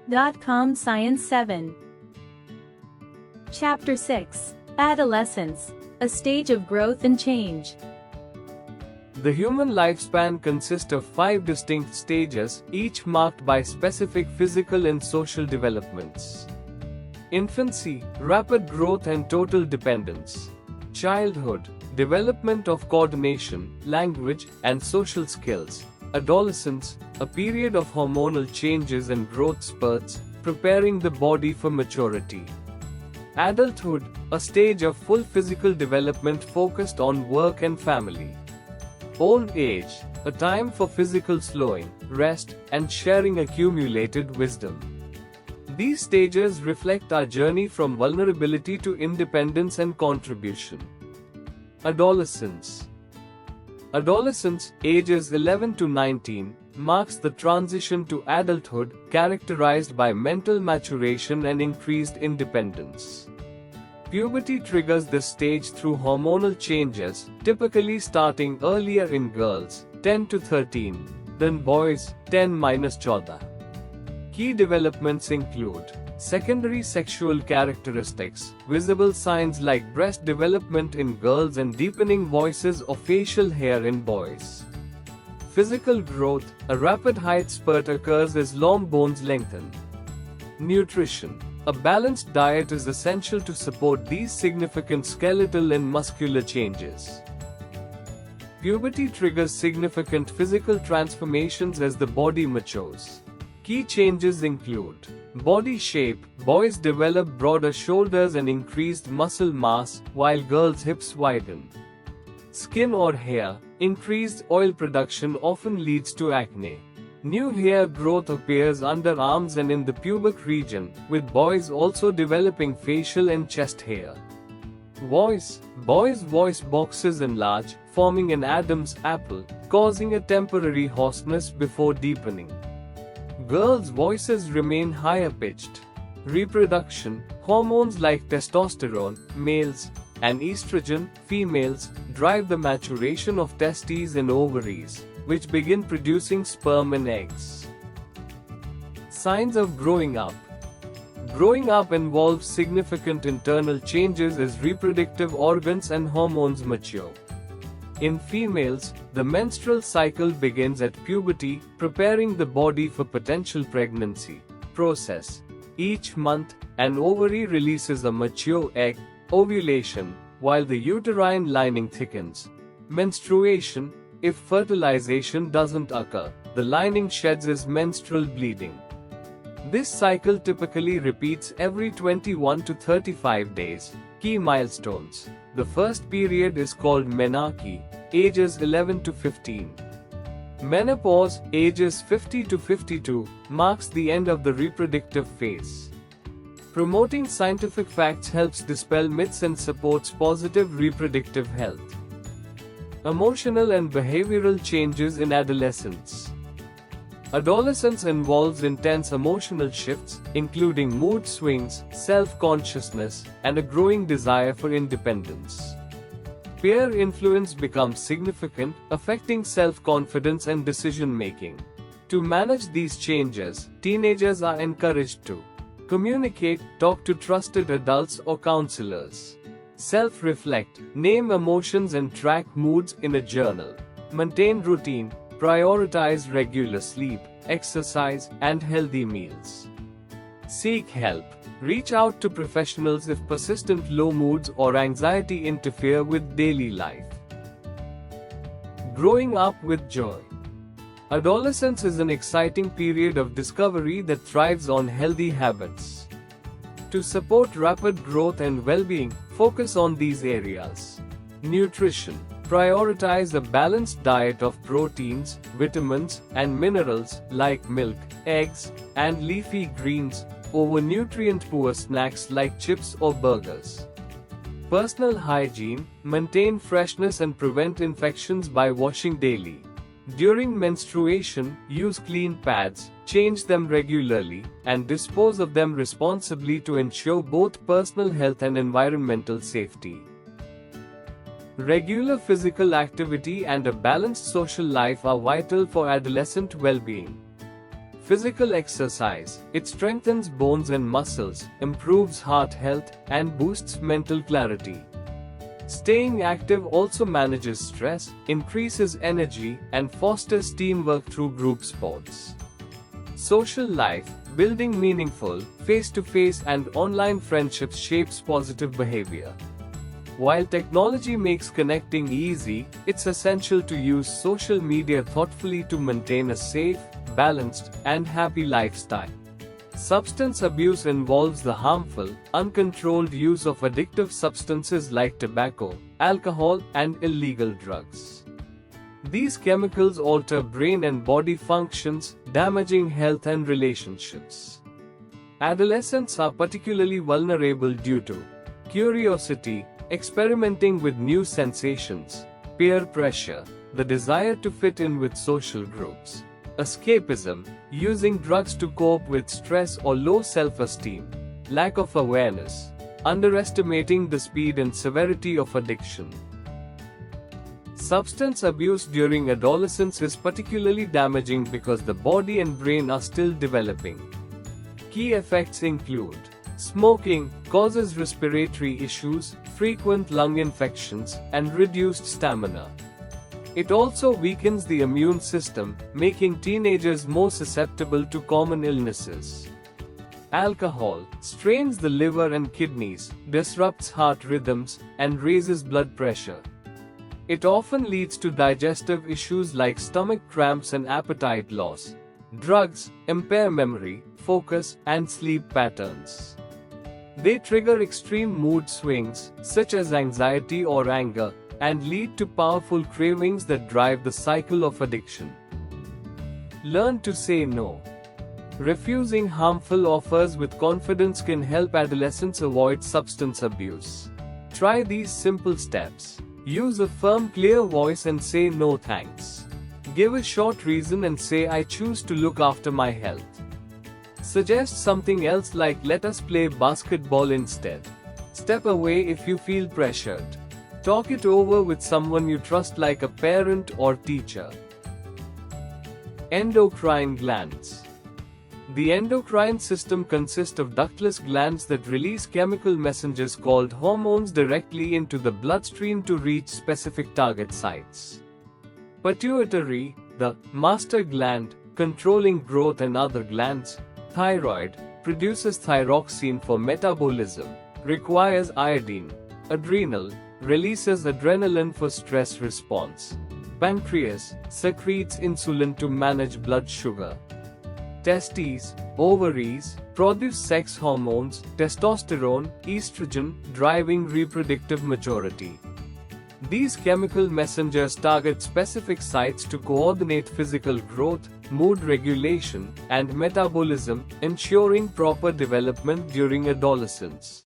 Com Science 7. Chapter 6. Adolescence, a stage of growth and change. The human lifespan consists of 5 distinct stages, each marked by specific physical and social developments. Infancy, rapid growth and total dependence. Childhood, development of coordination, language, and social skills. Adolescence, a period of hormonal changes and growth spurts, preparing the body for maturity. Adulthood, a stage of full physical development focused on work and family. Old age, a time for physical slowing, rest, and sharing accumulated wisdom. These stages reflect our journey from vulnerability to independence and contribution. Adolescence. Adolescence, ages 11 to 19, marks the transition to adulthood, characterized by mental maturation and increased independence. Puberty triggers this stage through hormonal changes, typically starting earlier in girls, 10 to 13, than boys, 10-14. Key developments include secondary sexual characteristics, visible signs like breast development in girls and deepening voices or facial hair in boys. Physical growth, a rapid height spurt occurs as long bones lengthen. Nutrition. A balanced diet is essential to support these significant skeletal and muscular changes. Puberty triggers significant physical transformations as the body matures. Key changes include body shape. Boys develop broader shoulders and increased muscle mass, while girls' hips widen. Skin or hair. Increased oil production often leads to acne. New hair growth appears under arms and in the pubic region, with boys also developing facial and chest hair. Voice. Boys' voice boxes enlarge, forming an Adam's apple, causing a temporary hoarseness before deepening. Girls' voices remain higher pitched. Reproduction. Hormones like testosterone, males, and estrogen, females, drive the maturation of testes and ovaries, which begin producing sperm and eggs. Signs of growing up. Growing up involves significant internal changes as reproductive organs and hormones mature. In females, the menstrual cycle begins at puberty, preparing the body for potential pregnancy. Process. Each month, an ovary releases a mature egg, ovulation, while the uterine lining thickens. Menstruation. If fertilization doesn't occur, the lining sheds as menstrual bleeding. This cycle typically repeats every 21 to 35 days. Key milestones. The first period is called menarche, ages 11 to 15. Menopause, ages 50 to 52, marks the end of the reproductive phase. Promoting scientific facts helps dispel myths and supports positive reproductive health. Emotional and behavioral changes in adolescence. Adolescence involves intense emotional shifts, including mood swings, self-consciousness, and a growing desire for independence. Peer influence becomes significant, affecting self-confidence and decision-making. To manage these changes, teenagers are encouraged to communicate, talk to trusted adults or counselors. Self-reflect, name emotions and track moods in a journal. Maintain routine, prioritize regular sleep, exercise, and healthy meals. Seek help. Reach out to professionals if persistent low moods or anxiety interfere with daily life. Growing up with joy. Adolescence is an exciting period of discovery that thrives on healthy habits. To support rapid growth and well-being, focus on these areas. Nutrition. Prioritize a balanced diet of proteins, vitamins, and minerals like milk, eggs, and leafy greens over nutrient-poor snacks like chips or burgers. Personal hygiene. Maintain freshness and prevent infections by washing daily. During menstruation, use clean pads, change them regularly, and dispose of them responsibly to ensure both personal health and environmental safety. Regular physical activity and a balanced social life are vital for adolescent well-being. Physical exercise. It strengthens bones and muscles, improves heart health, and boosts mental clarity. Staying active also manages stress, increases energy, and fosters teamwork through group sports. Social life. Building meaningful, face-to-face and online friendships shapes positive behavior. While technology makes connecting easy, it's essential to use social media thoughtfully to maintain a safe, balanced, and happy lifestyle. Substance abuse involves the harmful, uncontrolled use of addictive substances like tobacco, alcohol, and illegal drugs. These chemicals alter brain and body functions, damaging health and relationships. Adolescents are particularly vulnerable due to curiosity, experimenting with new sensations, peer pressure, the desire to fit in with social groups, escapism, using drugs to cope with stress or low self-esteem, lack of awareness, underestimating the speed and severity of addiction. Substance abuse during adolescence is particularly damaging because the body and brain are still developing. Key effects include smoking causes respiratory issues, frequent lung infections, and reduced stamina. It also weakens the immune system, making teenagers more susceptible to common illnesses. Alcohol strains the liver and kidneys, disrupts heart rhythms, and raises blood pressure. It often leads to digestive issues like stomach cramps and appetite loss. Drugs impair memory, focus, and sleep patterns. They trigger extreme mood swings, such as anxiety or anger, and lead to powerful cravings that drive the cycle of addiction. Learn to say no. Refusing harmful offers with confidence can help adolescents avoid substance abuse. Try these simple steps. Use a firm, clear voice and say no thanks. Give a short reason and say I choose to look after my health. Suggest something else like let us play basketball instead. Step away if you feel pressured. Talk it over with someone you trust like a parent or teacher. Endocrine glands. The endocrine system consists of ductless glands that release chemical messengers called hormones directly into the bloodstream to reach specific target sites. Pituitary, the master gland, controlling growth, and other glands. Thyroid, produces thyroxine for metabolism, requires iodine. Adrenal, releases adrenaline for stress response. Pancreas, secretes insulin to manage blood sugar. Testes, ovaries, produce sex hormones, testosterone, estrogen, driving reproductive maturity. These chemical messengers target specific sites to coordinate physical growth, mood regulation, and metabolism, ensuring proper development during adolescence.